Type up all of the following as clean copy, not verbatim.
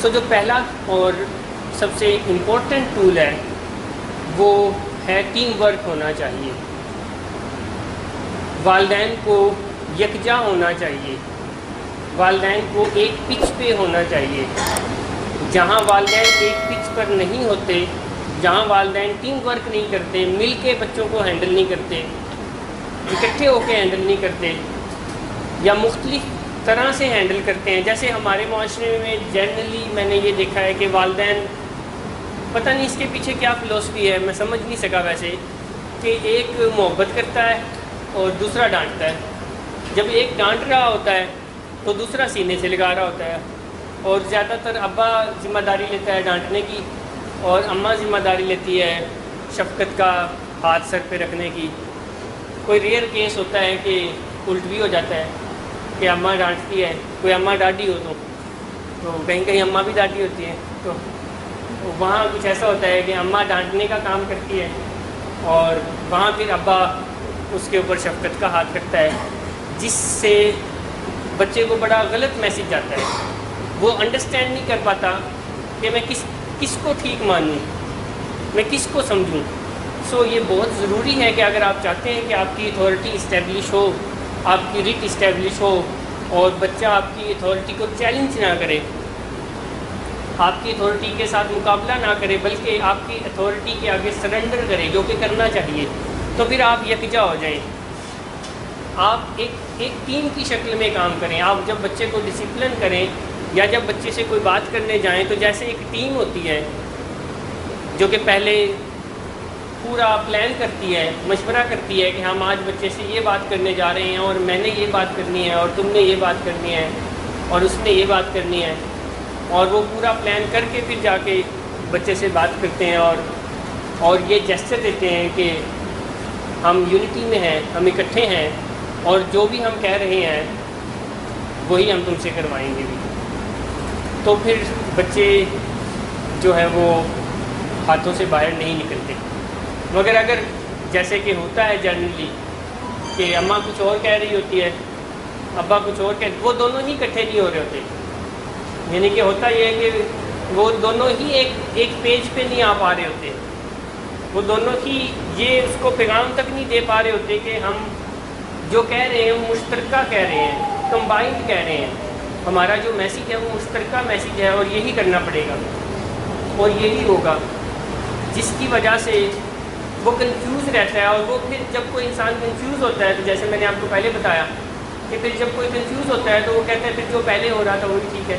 جو پہلا اور سب سے امپورٹنٹ ٹول ہے وہ ہے ٹیم ورک ہونا چاہیے. والدین کو یکجا ہونا چاہیے, والدین کو ایک پچ پہ ہونا چاہیے. جہاں والدین ایک پچ پر نہیں ہوتے, جہاں والدین ٹیم ورک نہیں کرتے, مل کے بچوں کو ہینڈل نہیں کرتے, اکٹھے ہو کے ہینڈل نہیں کرتے, یا مختلف طرح سے ہینڈل کرتے ہیں. جیسے ہمارے معاشرے میں جنرلی میں نے یہ دیکھا ہے کہ والدین, پتہ نہیں اس کے پیچھے کیا فلسفی ہے, میں سمجھ نہیں سکا ویسے, کہ ایک محبت کرتا ہے اور دوسرا ڈانٹتا ہے. جب ایک ڈانٹ رہا ہوتا ہے تو دوسرا سینے سے لگا رہا ہوتا ہے, اور زیادہ تر ابا ذمہ داری لیتا ہے ڈانٹنے کی, اور اماں ذمہ داری لیتی ہے شفقت کا ہاتھ سر پہ رکھنے کی. کوئی ریئر کیس ہوتا ہے کہ الٹ بھی ہو جاتا ہے کہ اماں ڈانٹتی ہے, کوئی اماں ڈانٹی ہو تو کہیں کہیں اماں بھی ڈانٹی ہوتی ہے, تو وہاں کچھ ایسا ہوتا ہے کہ اماں ڈانٹنے کا کام کرتی ہے اور وہاں پھر ابا اس کے اوپر شفقت کا ہاتھ رکھتا ہے, جس سے بچے کو بڑا غلط میسیج جاتا ہے. وہ انڈرسٹینڈ نہیں کر پاتا کہ میں کس کو ٹھیک مانوں, میں کس کو سمجھوں. یہ بہت ضروری ہے کہ اگر آپ چاہتے ہیں کہ آپ کی اتھارٹی اسٹیبلش ہو, آپ کی ریٹ اسٹیبلش ہو, اور بچہ آپ کی اتھارٹی کو چیلنج نہ کرے, آپ کی اتھارٹی کے ساتھ مقابلہ نہ کرے, بلکہ آپ کی اتھارٹی کے آگے سرنڈر کرے, جو کہ کرنا چاہیے, تو پھر آپ یکجا ہو جائیں. آپ ایک ٹیم کی شکل میں کام کریں. آپ جب بچے کو ڈسپلن کریں یا جب بچے سے کوئی بات کرنے جائیں تو جیسے ایک ٹیم ہوتی ہے جو کہ پہلے پورا پلان کرتی ہے, مشورہ کرتی ہے کہ ہم آج بچے سے یہ بات کرنے جا رہے ہیں, اور میں نے یہ بات کرنی ہے, اور تم نے یہ بات کرنی ہے, اور اس نے یہ بات کرنی ہے, اور وہ پورا پلان کر کے پھر جا کے بچے سے بات کرتے ہیں, اور یہ جسچر دیتے ہیں کہ ہم یونٹی میں ہیں, ہم اکٹھے ہیں, اور جو بھی ہم کہہ رہے ہیں وہی ہم تم سے کروائیں گے بھی. تو پھر بچے جو ہے وہ ہاتھوں سے باہر نہیں نکلتے. مگر اگر جیسے کہ ہوتا ہے جنرلی کہ اماں کچھ اور کہہ رہی ہوتی ہے, ابا کچھ اور وہ دونوں ہی اکٹھے نہیں ہو رہے ہوتے. یعنی کہ ہوتا یہ ہے کہ وہ دونوں ہی ایک پیج پہ نہیں آ پا رہے ہوتے, وہ دونوں ہی یہ اس کو پیغام تک نہیں دے پا رہے ہوتے کہ ہم جو کہہ رہے ہیں وہ مشترکہ کہہ رہے ہیں, کمبائنڈ کہہ رہے ہیں. ہمارا جو میسیج ہے وہ مشترکہ میسیج ہے, اور یہی کرنا پڑے گا اور یہی ہوگا, جس کی وجہ سے وہ کنفیوز رہتا ہے. اور وہ پھر جب کوئی انسان کنفیوز ہوتا ہے, تو جیسے میں نے آپ کو پہلے بتایا کہ پھر جب کوئی کنفیوز ہوتا ہے تو وہ کہتا ہے پھر جو پہلے ہو رہا تھا وہی ٹھیک ہے,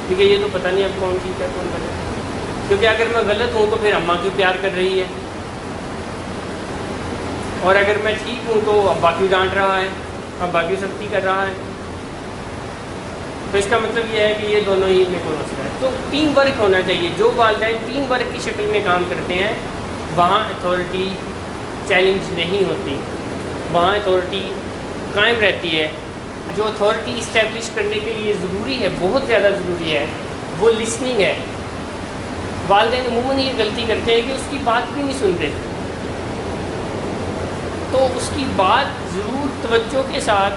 کیونکہ یہ تو پتہ نہیں اب کون ٹھیک ہے کون غلط ہے. کیونکہ اگر میں غلط ہوں تو پھر اماں کیوں پیار کر رہی ہے, اور اگر میں ٹھیک ہوں تو ابا کیوں ڈانٹ رہا ہے, ابا کیوں سختی کر رہا ہے. تو اس کا مطلب یہ ہے کہ یہ دونوں ہی میں کوئی مسئلہ ہے. تو ٹیم ورک ہونا چاہیے. جو والدین ٹیم ورک کی شکل میں کام کرتے ہیں وہاں اتھارٹی چیلنج نہیں ہوتی, وہاں اتھارٹی قائم رہتی ہے. جو اتھارٹی اسٹیبلش کرنے کے لیے ضروری ہے, بہت زیادہ ضروری ہے, وہ لسننگ ہے. والدین عموماً یہ غلطی کرتے ہیں کہ اس کی بات بھی نہیں سنتے. تو اس کی بات ضرور توجہ کے ساتھ,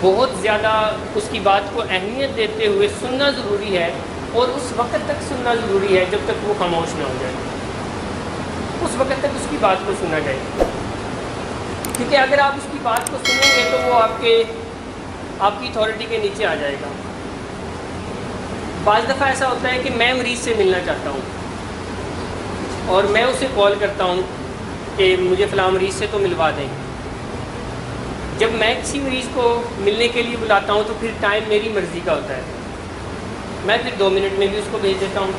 بہت زیادہ اس کی بات کو اہمیت دیتے ہوئے سننا ضروری ہے, اور اس وقت تک سننا ضروری ہے جب تک وہ خاموش نہ ہو جائے. اس وقت تک اس کی بات کو سنا جائے, کیونکہ اگر آپ اس کی بات کو سنیں گے تو وہ آپ کی اتھارٹی کے نیچے آ جائے گا. بعض دفعہ ایسا ہوتا ہے کہ میں مریض سے ملنا چاہتا ہوں اور میں اسے کال کرتا ہوں کہ مجھے فلاں مریض سے تو ملوا دیں. جب میں کسی مریض کو ملنے کے لیے بلاتا ہوں تو پھر ٹائم میری مرضی کا ہوتا ہے. میں پھر 2 منٹ میں بھی اس کو بھیج دیتا ہوں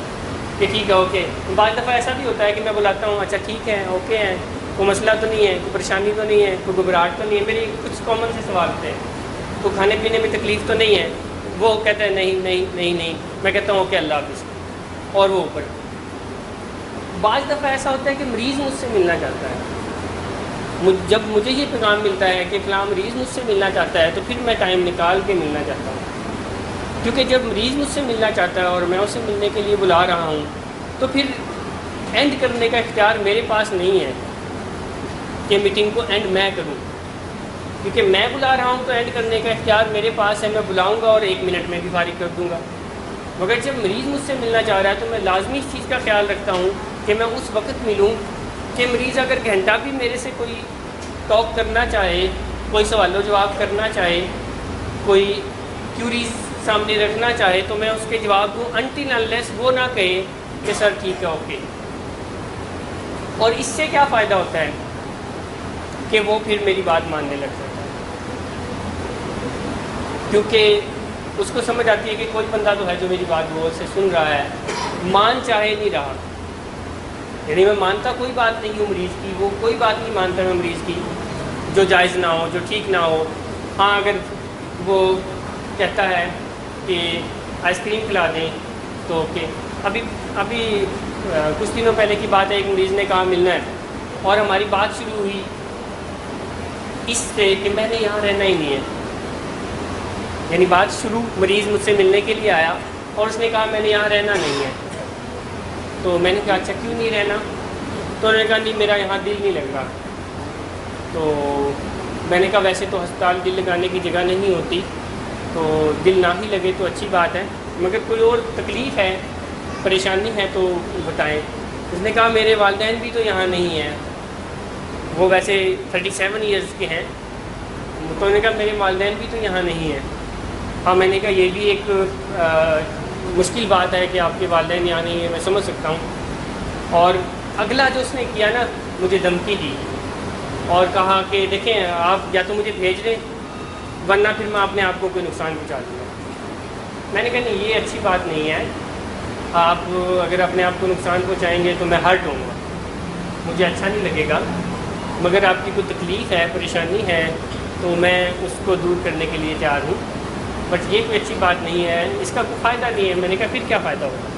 کہ ٹھیک ہے اوکے. بعض دفعہ ایسا بھی ہوتا ہے کہ میں بلاتا ہوں, اچھا ٹھیک ہے اوکے ہے, کوئی مسئلہ تو نہیں ہے, کوئی پریشانی تو نہیں ہے, کوئی گھبراہٹ تو نہیں ہے. میری کچھ کامن سے سوال ہوتے ہیں, کوئی کھانے پینے میں تکلیف تو نہیں ہے. وہ کہتا ہے نہیں نہیں نہیں نہیں. میں کہتا ہوں اوکے اللہ حافظ, اور وہ اوپر. بعض دفعہ ایسا ہوتا ہے کہ مریض مجھ سے ملنا چاہتا ہے. جب مجھے یہ پیغام ملتا ہے کہ فلاں مریض مجھ سے ملنا چاہتا ہے تو پھر میں ٹائم نکال کے ملنا چاہتا ہوں, کیونکہ جب مریض مجھ سے ملنا چاہتا ہے اور میں اسے ملنے کے لیے بلا رہا ہوں تو پھر اینڈ کرنے کا اختیار میرے پاس نہیں ہے کہ میٹنگ کو اینڈ میں کروں, کیونکہ میں بلا رہا ہوں تو اینڈ کرنے کا اختیار میرے پاس ہے. میں بلاؤں گا اور 1 منٹ میں بھی فارغ کر دوں گا. مگر جب مریض مجھ سے ملنا چاہ رہا ہے تو میں لازمی اس چیز کا خیال رکھتا ہوں کہ میں اس وقت ملوں کہ مریض اگر گھنٹہ بھی میرے سے کوئی ٹاک کرنا چاہے، کوئی سوال و جواب کرنا چاہے، کوئی کیوریز سامنے رکھنا چاہے، تو میں اس کے جواب دوں انٹل انلیس وہ نہ کہے کہ سر ٹھیک ہے اوکے. اور اس سے کیا فائدہ ہوتا ہے کہ وہ پھر میری بات ماننے لگ جاتا ہے، کیونکہ اس کو سمجھ آتی ہے کہ کوئی بندہ تو ہے جو میری بات غور سے سن رہا ہے، مان چاہے نہیں رہا. یعنی میں مانتا کوئی بات نہیں ہوں مریض کی، وہ کوئی بات نہیں مانتا میں مریض کی جو جائز نہ ہو، جو ٹھیک نہ ہو. ہاں اگر وہ کہتا ہے کہ آئس کریم کھلا دیں تو اوکے. ابھی کچھ دنوں پہلے کی بات ہے، ایک مریض نے کہا ملنا ہے، اور ہماری بات شروع ہوئی اس سے کہ میں نے یہاں رہنا ہی نہیں ہے. یعنی بات شروع، مریض مجھ سے ملنے کے لیے آیا اور اس نے کہا میں نے یہاں رہنا نہیں ہے. تو میں نے کہا اچھا کیوں نہیں رہنا؟ تو انہوں نے کہا نہیں میرا یہاں دل نہیں لگ رہا. تو میں نے کہا ویسے تو ہسپتال دل لگانے کی جگہ نہیں ہوتی، تو دل نہ ہی لگے تو اچھی بات ہے، مگر کوئی اور تکلیف ہے، پریشانی ہے تو بتائیں. اس نے کہا میرے والدین بھی تو یہاں نہیں ہیں، وہ ویسے 37 ایئرز کے ہیں. تو انہوں نے کہا میرے والدین بھی تو یہاں نہیں ہیں. ہاں میں نے کہا یہ بھی ایک مشکل بات ہے کہ آپ کے والدین یہاں نہیں ہیں، میں سمجھ سکتا ہوں. اور اگلا جو اس نے کیا نا، مجھے دھمکی دی اور کہا کہ دیکھیں آپ یا تو مجھے بھیج دیں ورنہ پھر میں اپنے آپ کو کوئی نقصان پہنچا دوں گا. میں نے کہا نہیں یہ اچھی بات نہیں ہے، آپ اگر اپنے آپ کو نقصان پہنچائیں گے تو میں ہرٹ ہوں گا، مجھے اچھا نہیں لگے گا. مگر آپ کی کوئی تکلیف ہے، پریشانی ہے تو میں اس کو دور کرنے کے لیے تیار ہوں، بٹ یہ کوئی اچھی بات نہیں ہے، اس کا کوئی فائدہ نہیں ہے. میں نے کہا پھر کیا فائدہ ہوگا؟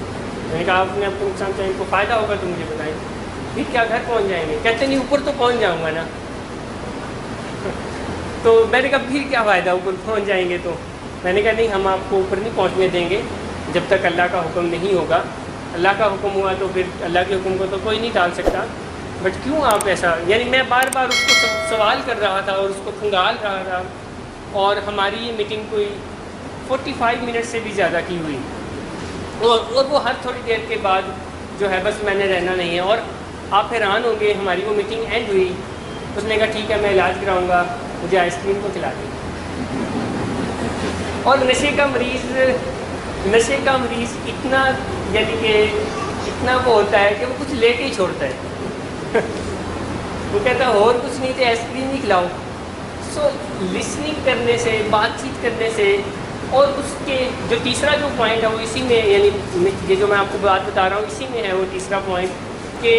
میں نے کہا آپ نے آپ کو نقصان چاہیے، کوئی فائدہ ہوگا تو مجھے بتائیں. پھر کیا گھر پہنچ جائیں گے؟ کہتے نہیں اوپر تو پہنچ جاؤں گا نا. تو میں نے کہا پھر کیا فائدہ اوپر پہنچ جائیں گے؟ تو میں نے کہا نہیں ہم آپ کو اوپر نہیں پہنچنے دیں گے جب تک اللہ کا حکم نہیں ہوگا. اللہ کا حکم ہوا تو پھر اللہ کے حکم کو تو کوئی نہیں ٹال سکتا. بٹ کیوں آپ ایسا، یعنی میں بار بار اس کو سوال کر رہا تھا اور اس کو کھنگال رہا تھا. اور ہماری یہ میٹنگ کوئی 45 منٹ سے بھی زیادہ کی ہوئی، اور وہ ہر تھوڑی دیر کے بعد جو ہے بس میں نے رہنا نہیں ہے. اور آپ حیران ہوں گے، ہماری وہ میٹنگ اینڈ ہوئی، اس نے کہا ٹھیک ہے میں علاج کراؤں گا، مجھے آئس کریم کو کھلا دیں. اور نشے کا مریض اتنا، یعنی کہ اتنا وہ ہوتا ہے کہ وہ کچھ لے کے ہی چھوڑتا ہے. وہ کہتا ہے اور کچھ نہیں تو آئس کریم ہی کھلاؤ. سو لسننگ کرنے سے، بات چیت کرنے سے، اور اس کے جو تیسرا جو پوائنٹ ہے وہ اسی میں، یعنی یہ جو میں آپ کو بات بتا رہا ہوں اسی میں ہے وہ تیسرا پوائنٹ، کہ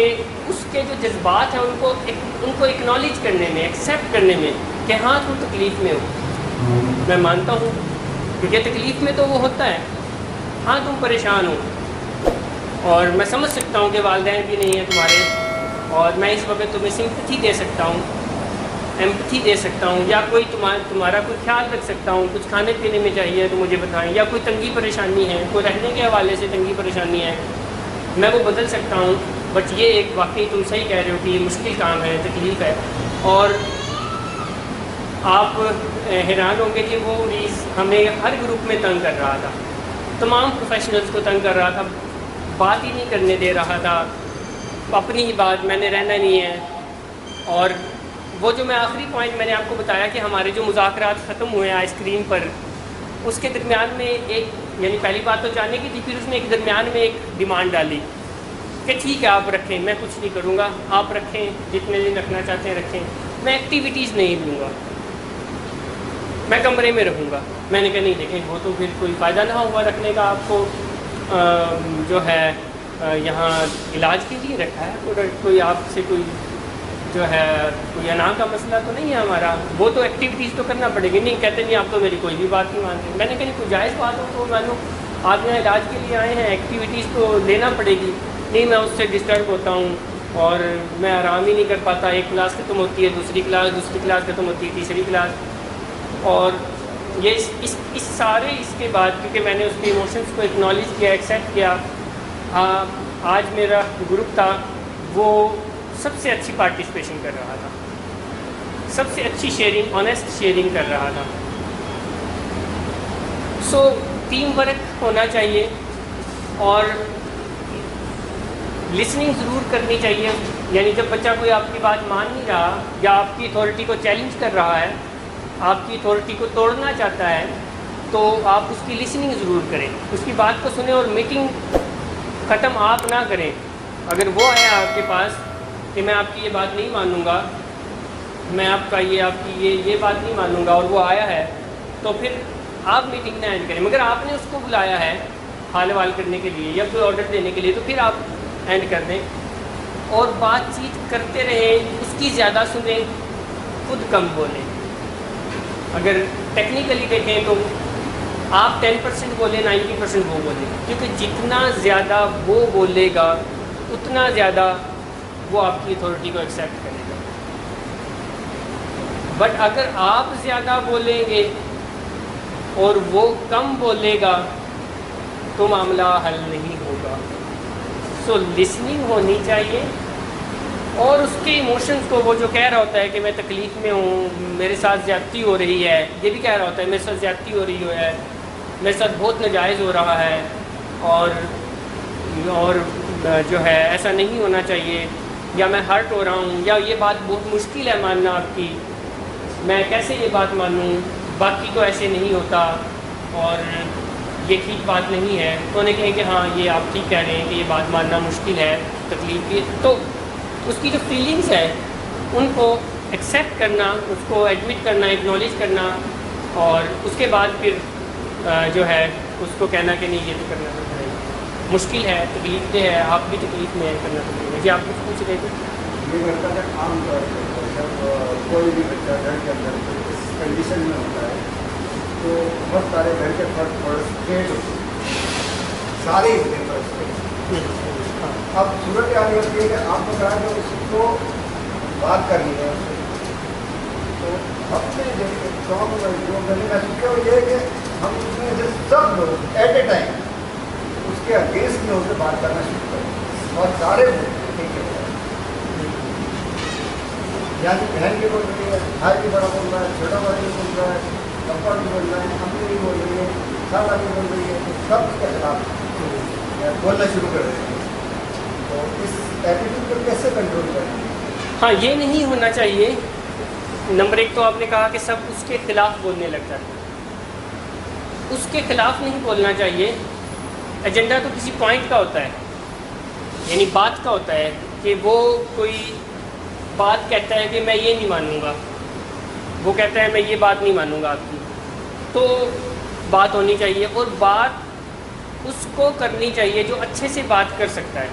اس کے جو جذبات ہیں ان کو اکنالج کرنے میں، ایکسیپٹ کرنے میں کہ ہاں تم تکلیف میں ہو، میں مانتا ہوں کیونکہ تکلیف میں تو وہ ہوتا ہے، ہاں تم پریشان ہو اور میں سمجھ سکتا ہوں کہ والدین بھی نہیں ہیں تمہارے، اور میں اس وقت تمہیں سمپتھی دے سکتا ہوں، ایمپتھی دے سکتا ہوں، یا کوئی تمہارا کوئی خیال رکھ سکتا ہوں. کچھ کھانے پینے میں چاہیے تو مجھے بتائیں، یا کوئی تنگی پریشانی ہے، کوئی رہنے کے حوالے سے تنگی پریشانی ہے، میں وہ بدل سکتا ہوں. بٹ یہ ایک واقعی تم صحیح کہہ رہے ہو کہ یہ مشکل کام ہے، تکلیف ہے. اور آپ حیران ہوں گے کہ وہ مریض ہمیں ہر گروپ میں تنگ کر رہا تھا، تمام پروفیشنلز کو تنگ کر رہا تھا، بات ہی نہیں کرنے دے رہا تھا، اپنی ہی بات، میں نے رہنا نہیں ہے. اور وہ جو میں آخری پوائنٹ میں نے آپ کو بتایا کہ ہمارے جو مذاکرات ختم ہوئے آئس کریم پر، اس کے درمیان میں ایک، یعنی پہلی بات تو جانے کی تھی، پھر اس نے ایک درمیان میں ایک ڈیمانڈ ڈالی کہ ٹھیک ہے آپ رکھیں، میں کچھ نہیں کروں گا، آپ رکھیں جتنے دن رکھنا چاہتے ہیں رکھیں، میں ایکٹیویٹیز نہیں لوں گا، میں کمرے میں رہوں گا. میں نے کہا نہیں دیکھیں وہ تو پھر کوئی فائدہ نہ ہوا رکھنے کا، آپ کو جو ہے یہاں علاج کے لیے رکھا ہے، کوئی آپ سے کوئی جو ہے کوئی انا کا مسئلہ تو نہیں ہے ہمارا، وہ تو ایکٹیویٹیز تو کرنا پڑے گی. نہیں کہتے نہیں آپ تو میری کوئی بھی بات نہیں مانتے. میں نے کہا کوئی جائز بات ہو تو مانو، آپ یہاں علاج کے لیے آئے ہیں، ایکٹیویٹیز تو لینا پڑے گی. نہیں میں اس سے ڈسٹرب ہوتا ہوں اور میں آرام ہی نہیں کر پاتا، ایک کلاس ختم ہوتی ہے، دوسری کلاس ختم ہوتی ہے، تیسری کلاس. اور یہ اس سارے اس کے بعد، کیونکہ میں نے اس کے ایموشنس کو اکنالج کیا، ایکسیپٹ کیا، آج میرا گروپ تھا وہ سب سے اچھی پارٹیسپیشن کر رہا تھا، سب سے اچھی شیئرنگ، آنیسٹ شیئرنگ کر رہا تھا. سو ٹیم ورک ہونا چاہیے. اور لسننگ ضرور کرنی چاہیے. یعنی جب بچہ کوئی آپ کی بات مان نہیں رہا یا آپ کی اتھارٹی کو چیلنج کر رہا ہے, آپ کی اتھارٹی کو توڑنا چاہتا ہے, تو آپ اس کی لسننگ ضرور کریں, اس کی بات کو سنیں, اور میٹنگ ختم آپ نہ کریں. اگر وہ آیا آپ کے پاس کہ میں آپ کی یہ بات نہیں مانوں گا, میں آپ کی یہ بات نہیں مانوں گا, اور وہ آیا ہے, تو پھر آپ میٹنگ نہ اینڈ کریں. مگر آپ نے اس کو بلایا ہے حال حوال کرنے کے لیے یا کوئی آرڈر دینے کے لیے, تو پھر آپ اینڈ کر دیں. اور بات چیت کرتے رہیں, اس کی زیادہ سنیں, خود کم بولیں. اگر ٹیکنیکلی دیکھیں تو آپ 10% بولیں, 90% وہ بولیں, کیونکہ جتنا زیادہ وہ بولے گا اتنا زیادہ وہ آپ کی اتھارٹی کو ایکسیپٹ کرے گا. بٹ اگر آپ زیادہ بولیں گے اور وہ کم بولے گا تو معاملہ حل نہیں ہوگا. سو لسننگ ہونی چاہیے, اور اس کے ایموشنز کو, وہ جو کہہ رہا ہوتا ہے کہ میں تکلیف میں ہوں, میرے ساتھ زیادتی ہو رہی ہے, یہ بھی کہہ رہا ہوتا ہے میرے ساتھ زیادتی ہو رہی ہے, میرے ساتھ بہت ناجائز ہو رہا ہے, اور جو ہے ایسا نہیں ہونا چاہیے, یا میں ہرٹ ہو رہا ہوں, یا یہ بات بہت مشکل ہے ماننا آپ کی, میں کیسے یہ بات مانوں, باقی تو ایسے نہیں ہوتا, اور یہ ٹھیک بات نہیں ہے. تو انہیں کہیں کہ ہاں یہ آپ ٹھیک کہہ رہے ہیں کہ یہ بات ماننا مشکل ہے, تکلیف کی. تو اس کی جو فیلنگس ہے ان کو ایکسیپٹ کرنا, اس کو ایڈمٹ کرنا, ایکنالج کرنا, اور اس کے بعد پھر جو ہے اس کو کہنا کہ نہیں یہ تو کرنا پڑتا ہے, مشکل ہے, تکلیف دہ ہے, آپ بھی تکلیف میں کرنا پڑتا ہے. جی آپ کچھ پوچھ رہے تھے. یہ لڑکا جب عام طور پر جب کوئی بھی بچہ گھر کے اندر اس کنڈیشن میں ہوتا ہے تو بہت سارے گھر کے فرد فرسٹریٹ ہوتے ہیں, سارے ہی ہوتے ہیں فرسٹریٹ. اب صورت حال یہ ہوتی ہے کہ آپ کو کہا کہ اس کو بات کرنی ہے, تو اپنے جو میں نے محسوس کیا وہ یہ ہے کہ ہم اس میں سے سب لوگ ایٹ اے ٹائم اس کے اگینسٹ میں ہو کے بات کرنا شروع کریں, اور سارے ٹھیک ہے, یعنی بہن بھی بول رہی ہے, بھائی بھی بڑا بول رہا ہے, چھوٹا بڑا بھی بول رہا ہے, پپا بھی بول رہا ہے, امی بھی بول رہی ہے, خالہ بھی بول رہی ہے, تو سب کے خلاف بولنا شروع کر رہے ہیں. تو اس ایٹیٹیوڈ کو کیسے کنٹرول کریں؟ ہاں, یہ نہیں ہونا چاہیے. نمبر ایک تو آپ نے کہا کہ سب اس کے خلاف بولنے لگ جاتے ہیں. اس کے خلاف نہیں بولنا چاہیے. ایجنڈا تو کسی پوائنٹ کا ہوتا ہے, یعنی بات کا ہوتا ہے, کہ وہ کوئی بات کہتا ہے کہ میں یہ نہیں مانوں گا, وہ کہتا ہے میں یہ بات نہیں مانوں گا آپ کی, تو بات ہونی چاہیے. اور بات اس کو کرنی چاہیے جو اچھے سے بات کر سکتا ہے.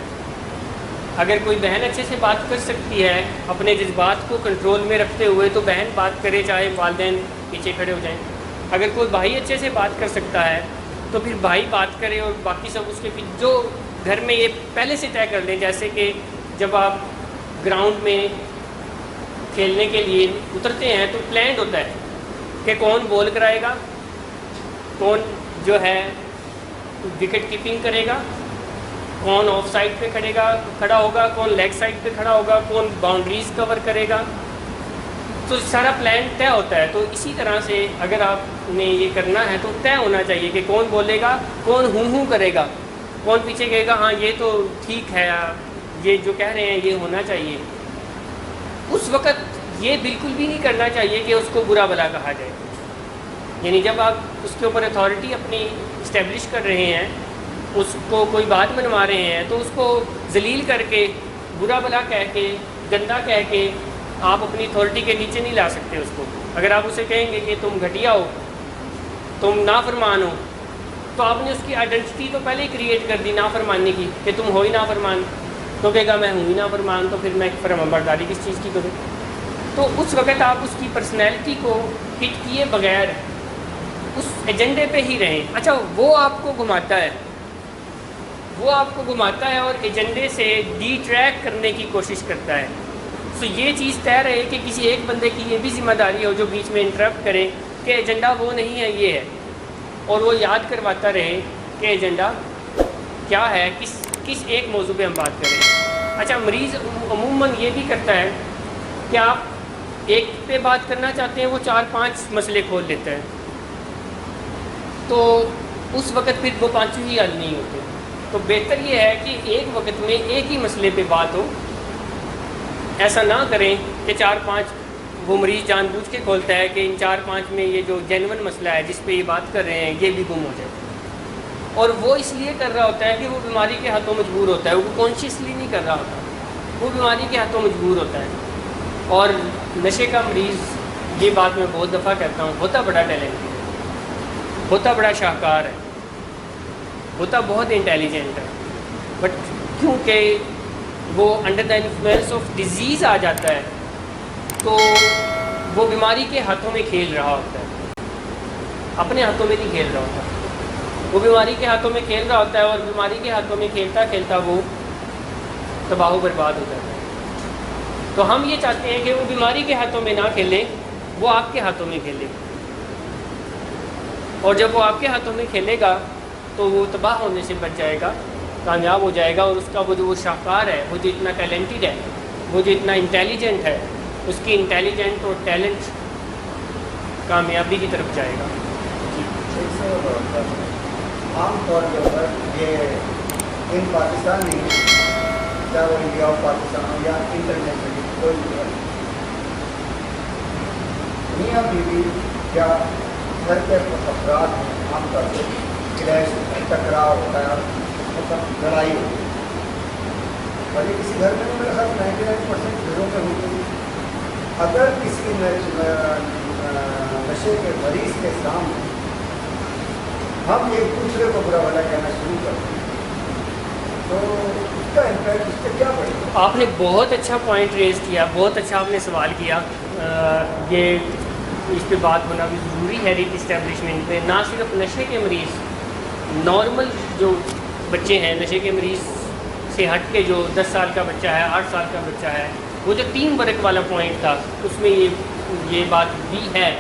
اگر کوئی بہن اچھے سے بات کر سکتی ہے اپنے جذبات کو کنٹرول میں رکھتے ہوئے, تو بہن بات کرے, چاہے والدین پیچھے کھڑے ہو جائیں. اگر کوئی بھائی اچھے سے بات کر سکتا ہے تو پھر بھائی بات کرے, اور باقی سب اس کے پیچھے. جو گھر میں یہ پہلے سے طے کر لیں, جیسے کہ جب آپ گراؤنڈ میں کھیلنے کے لیے اترتے ہیں تو پلانڈ ہوتا ہے کہ کون بال کرائے گا, کون جو ہے وکٹ کیپنگ کرے گا, کون آف سائڈ پہ کھڑا ہوگا, کون لیگ سائڈ پہ کھڑا ہوگا, کون باؤنڈریز کور کرے گا. تو سارا پلان طے ہوتا ہے. تو اسی طرح سے اگر آپ نے یہ کرنا ہے تو طے ہونا چاہیے کہ کون بولے گا, کون ہوں کرے گا, کون پیچھے کہے گا ہاں یہ تو ٹھیک ہے, یہ جو کہہ رہے ہیں یہ ہونا چاہیے. اس وقت یہ بالکل بھی نہیں کرنا چاہیے کہ اس کو برا بھلا کہا جائے. یعنی جب آپ اس کے اوپر اتھارٹی اپنی اسٹیبلش کر رہے ہیں, اس کو کوئی بات منوا رہے ہیں, تو اس کو ذلیل کر کے, برا بھلا کہہ کے, گندا کہہ کے آپ اپنی اتھارٹی کے نیچے نہیں لا سکتے اس کو. اگر آپ اسے کہیں گے کہ تم گھٹیا ہو, تم نافرمان ہو, تو آپ نے اس کی آئیڈینٹی تو پہلے ہی کریٹ کر دی نافرمانی کی, کہ تم ہو ہی نافرمان. تو کہے گا میں ہوں ہی نافرمان, تو پھر میں فرمانبرداری کس چیز کی کروں. تو اس وقت آپ اس کی پرسنالٹی کو ہٹ کیے بغیر اس ایجنڈے پہ ہی رہیں. اچھا, وہ آپ کو گھماتا ہے اور ایجنڈے سے ڈی ٹریک کرنے کی کوشش کرتا ہے. تو یہ چیز طے رہے کہ کسی ایک بندے کی یہ بھی ذمہ داری ہو جو بیچ میں انٹرپٹ کرے کہ ایجنڈا وہ نہیں ہے, یہ ہے, اور وہ یاد کرواتا رہے کہ ایجنڈا کیا ہے, کس ایک موضوع پہ ہم بات کریں. اچھا, مریض عموماً یہ بھی کرتا ہے کہ آپ ایک پہ بات کرنا چاہتے ہیں, وہ 4-5 مسئلے کھول لیتا ہے, تو اس وقت پھر وہ 5 ہی حل نہیں ہوتے. تو بہتر یہ ہے کہ ایک وقت میں ایک ہی مسئلے پہ بات ہو. ایسا نہ کریں کہ 4-5 وہ مریض جان بوجھ کے کھولتا ہے کہ ان 4-5 میں یہ جو جینون مسئلہ ہے جس پہ یہ بات کر رہے ہیں یہ بھی گم ہو جائے. اور وہ اس لیے کر رہا ہوتا ہے کہ وہ بیماری کے ہاتھوں مجبور ہوتا ہے, وہ کانشیسلی نہیں کر رہا ہوتا, وہ بیماری کے ہاتھوں مجبور ہوتا ہے. اور نشے کا مریض, یہ بات میں بہت دفعہ کہتا ہوں, ہوتا بڑا ٹیلنٹڈ ہے, ہوتا بڑا شاہکار ہے, ہوتا بہت انٹیلیجنٹ ہے, بٹ کیونکہ وہ under the influence of disease آ جاتا ہے تو وہ بیماری کے ہاتھوں میں کھیل رہا ہوتا ہے, اپنے ہاتھوں میں نہیں کھیل رہا ہوتا, وہ بیماری کے ہاتھوں میں کھیل رہا ہوتا ہے. اور بیماری کے ہاتھوں میں کھیلتا کھیلتا وہ تباہ و برباد ہو جاتا ہے. تو ہم یہ چاہتے ہیں کہ وہ بیماری کے ہاتھوں میں نہ کھیلے, وہ آپ کے ہاتھوں میں کھیلے. اور جب وہ آپ کے ہاتھوں میں کھیلے گا تو وہ تباہ ہونے سے بچ جائے گا, کامیاب ہو جائے گا. اور اس کا وہ جو وہ شاہکار ہے, وہ جو اتنا ٹیلنٹڈ ہے, وہ جو اتنا انٹیلیجنٹ ہے, اس کی انٹیلیجنٹ اور ٹیلنٹ کامیابی کی طرف جائے گا. عام طور کے اوپر یہ ان پاکستان نہیں, چاہے وہ انڈیا ہو, پاکستان ہو یا انٹرنیشنل کوئی بھی, میاں بیوی یا گھر کے افراد عام طور پہ کلیش ٹکراؤ ہوتا ہے, مطلب لڑائی ہوتی ہے. اور یہ کسی گھر میں میرے خیال 99% گھروں میں ہوتی ہے. اگر کسی نشے کے مریض کے سامنے ہم ایک دوسرے کو برا بھلا کہنا شروع کرتے ہیں تو اس کا امپیکٹ اس پہ کیا پڑے گا؟ آپ نے بہت اچھا پوائنٹ ریز کیا, بہت اچھا آپ نے سوال کیا. یہ اس پہ بات ہونا بھی ضروری ہے ریٹ اسٹیبلشمنٹ پہ. نہ صرف نشے کے مریض, نارمل جو بچے ہیں, نشے کے مریض سے ہٹ کے جو 10 سال کا بچہ ہے, 8 سال کا بچہ ہے, وہ جو 3 برق والا پوائنٹ تھا اس میں یہ بات بھی ہے.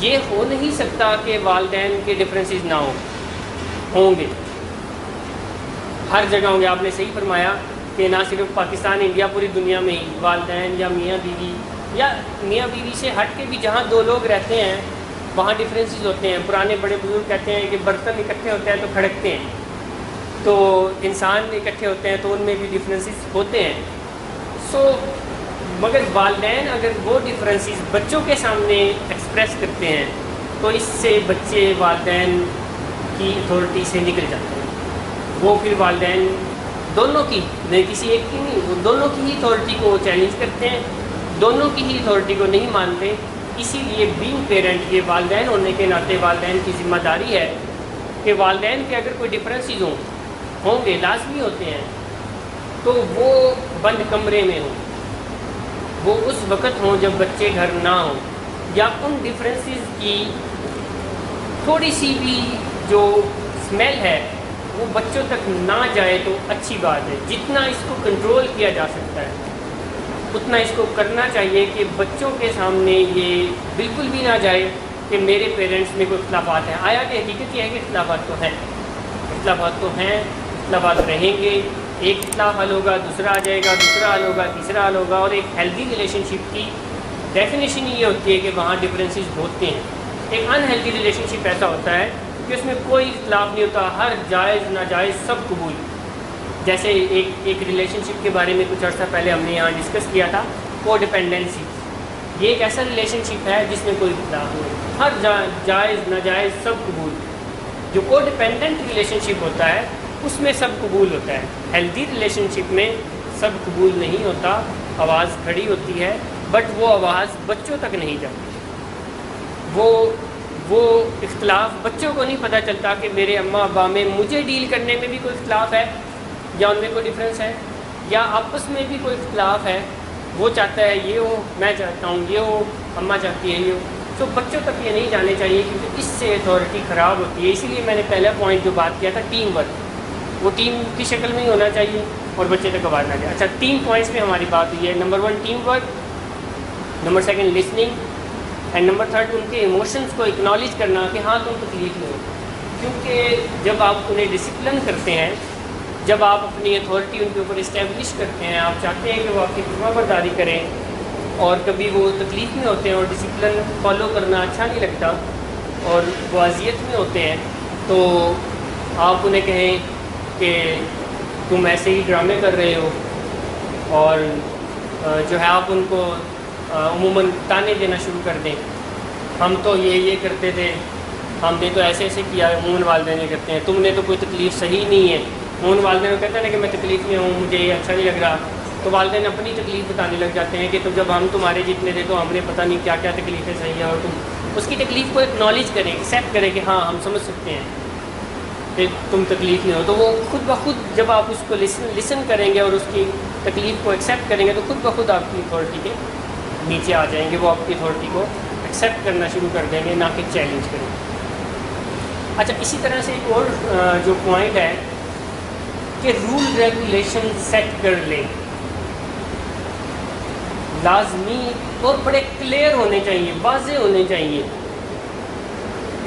یہ ہو نہیں سکتا کہ والدین کے ڈفرینسز نہ ہوں گے, ہر جگہ ہوں گے. آپ نے صحیح فرمایا کہ نہ صرف پاکستان, انڈیا, پوری دنیا میں ہی والدین یا میاں بیوی یا میاں بیوی سے ہٹ کے بھی جہاں 2 لوگ رہتے ہیں وہاں ڈفرینسز ہوتے ہیں. پرانے بڑے بزرگ کہتے ہیں کہ برتن اکٹھے ہوتے ہیں تو کھڑکتے ہیں, تو انسان اکٹھے ہوتے ہیں تو ان میں بھی ڈفرینسز ہوتے ہیں. مگر والدین اگر وہ ڈفرینسز بچوں کے سامنے ایکسپریس کرتے ہیں تو اس سے بچے والدین کی اتھارٹی سے نکل جاتے ہیں. وہ پھر والدین دونوں کی, نہیں کسی ایک کی نہیں, وہ دونوں کی ہی اتھارٹی کو چیلنج کرتے ہیں, دونوں کی ہی اتھارٹی کو نہیں مانتے. اسی لیے بینگ پیرنٹ, یہ والدین ہونے کے ناطے والدین کی ذمہ داری ہے کہ والدین کے اگر کوئی ڈفرینسز ہوں گے, لازمی ہوتے ہیں, تو وہ بند کمرے میں ہوں, وہ اس وقت ہوں جب بچے گھر نہ ہوں, یا ان ڈفرینسز کی تھوڑی سی بھی جو اسمیل ہے وہ بچوں تک نہ جائے تو اچھی بات ہے. جتنا اس کو کنٹرول کیا جا سکتا ہے اتنا اس کو کرنا چاہیے کہ بچوں کے سامنے یہ بالکل بھی نہ جائے کہ میرے پیرنٹس میں کوئی اختلافات ہیں. آیا کہ حقیقت یہ ہے کہ اختلافات تو ہیں, اختلافات رہیں گے. ایک اختلاف حل ہوگا, دوسرا آ جائے گا, دوسرا حل ہوگا, تیسرا حل ہوگا. اور ایک ہیلدی ریلیشن شپ کی ڈیفینیشن یہ ہوتی ہے کہ وہاں ڈفرینسز ہوتے ہیں. ایک ان ہیلدی ریلیشن شپ ایسا ہوتا ہے کہ اس میں کوئی اختلاف نہیں ہوتا, ہر جائز ناجائز سب قبول. جیسے ایک ریلیشن شپ کے بارے میں کچھ عرصہ پہلے ہم نے یہاں ڈسکس کیا تھا, کو ڈیپینڈنسی. یہ ایک ایسا ریلیشن شپ ہے جس میں کوئی اختلاف نہیں, ہر جائز ناجائز سب قبول. جو کو ڈیپینڈنٹ ریلیشن شپ ہوتا ہے اس میں سب قبول ہوتا ہے. ہیلدی ریلیشن شپ میں سب قبول نہیں ہوتا, آواز کھڑی ہوتی ہے, بٹ وہ آواز بچوں تک نہیں جاتی. وہ اختلاف بچوں کو نہیں پتہ چلتا کہ میرے اماں ابا میں مجھے ڈیل کرنے میں بھی کوئی اختلاف ہے, یا ان میں کوئی ڈفرینس ہے, یا آپس میں بھی کوئی اختلاف ہے. وہ چاہتا ہے یہ ہو, میں چاہتا ہوں یہ ہو, اماں چاہتی ہے یہ ہو. تو بچوں تک یہ نہیں جانے چاہیے کیونکہ اس سے اتھارٹی خراب ہوتی ہے. اسی لیے میں نے پہلا پوائنٹ جو بات کیا تھا ٹیم ورک, وہ ٹیم کی شکل میں ہی ہونا چاہیے اور بچے تک آواز نہ جائے. اچھا, 3 پوائنٹس میں ہماری بات ہوئی ہے. Number 1 team work, number 2 listening, and number 3 ان کے ایموشنس کو اکنالج کرنا کہ ہاں تم تکلیف میں ہو. کیونکہ جب آپ انہیں ڈسپلن کرتے ہیں, جب آپ اپنی اتھارٹی ان کے اوپر اسٹیبلش کرتے ہیں, آپ چاہتے ہیں کہ وہ آپ کی فرما برداری کریں, اور کبھی وہ تکلیف میں ہوتے ہیں اور ڈسپلن فالو کرنا اچھا نہیں لگتا اور وہ اذیت میں ہوتے ہیں, تو آپ انہیں کہیں کہ تم ایسے ہی ڈرامے کر رہے ہو، اور جو ہے آپ ان کو عموماً تانے دینا شروع کر دیں، ہم تو یہ کرتے تھے، ہم نے تو ایسے ایسے کیا، عموماً والدین یہ کرتے ہیں، تم نے تو کوئی تکلیف صحیح نہیں ہے، عموماً والدین کہتے ہیں نا کہ میں تکلیف میں ہوں، مجھے یہ اچھا نہیں لگ رہا، تو والدین اپنی تکلیف بتانے لگ جاتے ہیں کہ تو جب ہم تمہارے جتنے تھے تو ہم نے پتہ نہیں کیا کیا تکلیفیں صحیح ہیں، اور تم اس کی تکلیف کو ایکنالج کریں، ایکسیپٹ کریں کہ ہاں ہم سمجھ سکتے ہیں کہ تم تکلیف میں ہو، تو وہ خود بخود جب آپ اس کو لسن کریں گے اور اس کی تکلیف کو ایکسیپٹ کریں گے تو خود بخود آپ کی اتھارٹی کے نیچے آ جائیں گے، وہ آپ کی اتھارٹی کو ایکسیپٹ کرنا شروع کر دیں گے، نہ کہ چیلنج کریں گے۔ اچھا، اسی طرح سے ایک اور جو پوائنٹ ہے کہ رول ریگولیشن سیٹ کر لیں، لازمی اور بڑے کلیئر ہونے چاہیے، واضح ہونے چاہیے،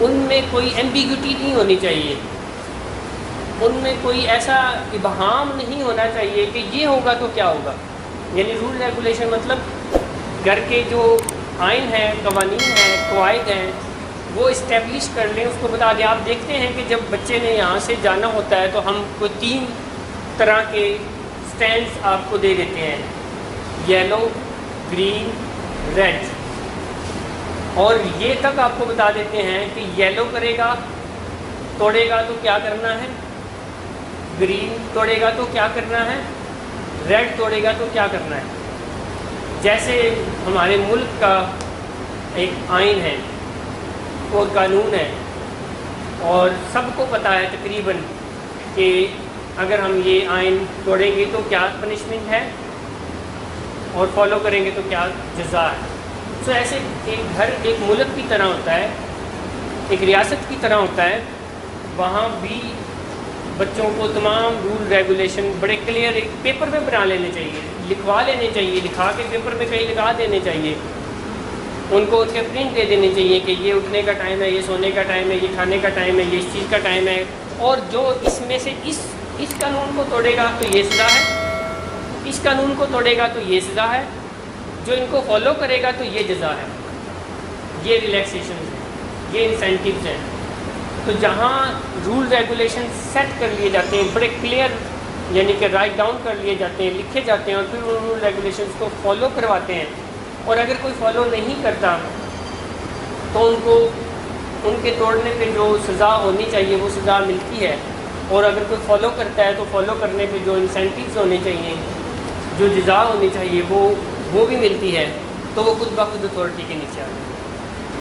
ان میں کوئی ایمبیگوٹی نہیں ہونی چاہیے، ان میں کوئی ایسا ابہام نہیں ہونا چاہیے کہ یہ ہوگا تو کیا ہوگا۔ یعنی رول ریگولیشن مطلب گھر کے جو آئین ہیں، قوانین ہیں، قواعد ہیں، وہ اسٹیبلش کر لیں، اس کو بتا دیں۔ آپ دیکھتے ہیں کہ جب بچے نے یہاں سے جانا ہوتا ہے تو ہم کوئی 3 طرح کے سٹینڈز آپ کو دے دیتے ہیں، یلو، گرین، ریڈ، اور یہ تک آپ کو بتا دیتے ہیں کہ یلو کرے گا توڑے گا تو کیا کرنا ہے، گرین توڑے گا تو کیا کرنا ہے، ریڈ توڑے گا تو کیا کرنا ہے۔ جیسے ہمارے ملک کا ایک آئین ہے اور قانون ہے، اور سب کو پتہ ہے تقریباً کہ اگر ہم یہ آئین توڑیں گے تو کیا پنشمنٹ ہے اور فالو کریں گے تو کیا جزا ہے۔ تو ایسے ایک گھر ایک ملک کی طرح ہوتا ہے، ایک ریاست کی طرح ہوتا ہے، وہاں بھی بچوں کو تمام رول ریگولیشن بڑے کلیئر ایک پیپر میں بنا لینے چاہیے، لکھوا لینے چاہیے، لکھا کے پیپر میں کہیں لگا دینے چاہیے، ان کو اس کے پرنٹ دے دینے چاہیے کہ یہ اٹھنے کا ٹائم ہے، یہ سونے کا ٹائم ہے، یہ کھانے کا ٹائم ہے، یہ اس چیز کا ٹائم ہے، اور جو اس میں سے اس قانون کو توڑے گا تو یہ سزا ہے، اس قانون کو توڑے گا تو یہ سزا ہے، جو ان کو فالو کرے گا تو یہ جزا ہے۔ یہ ریلیکسیشن ہیں، یہ انسینٹیوز ہیں۔ تو جہاں رول ریگولیشن سیٹ کر لیے جاتے ہیں، بڑے کلیئر، یعنی کہ رائٹ ڈاؤن کر لیے جاتے ہیں، لکھے جاتے ہیں، اور پھر وہ رول ریگولیشنس کو فالو کرواتے ہیں، اور اگر کوئی فالو نہیں کرتا تو ان کو ان کے توڑنے پہ جو سزا ہونی چاہیے وہ سزا ملتی ہے، اور اگر کوئی فالو کرتا ہے تو فالو کرنے پہ جو انسینٹیوز ہونے چاہیے، جو جزا ہونی چاہیے وہ بھی ملتی ہے، تو وہ خود بخود اتھارٹی کے نیچے آ جائے۔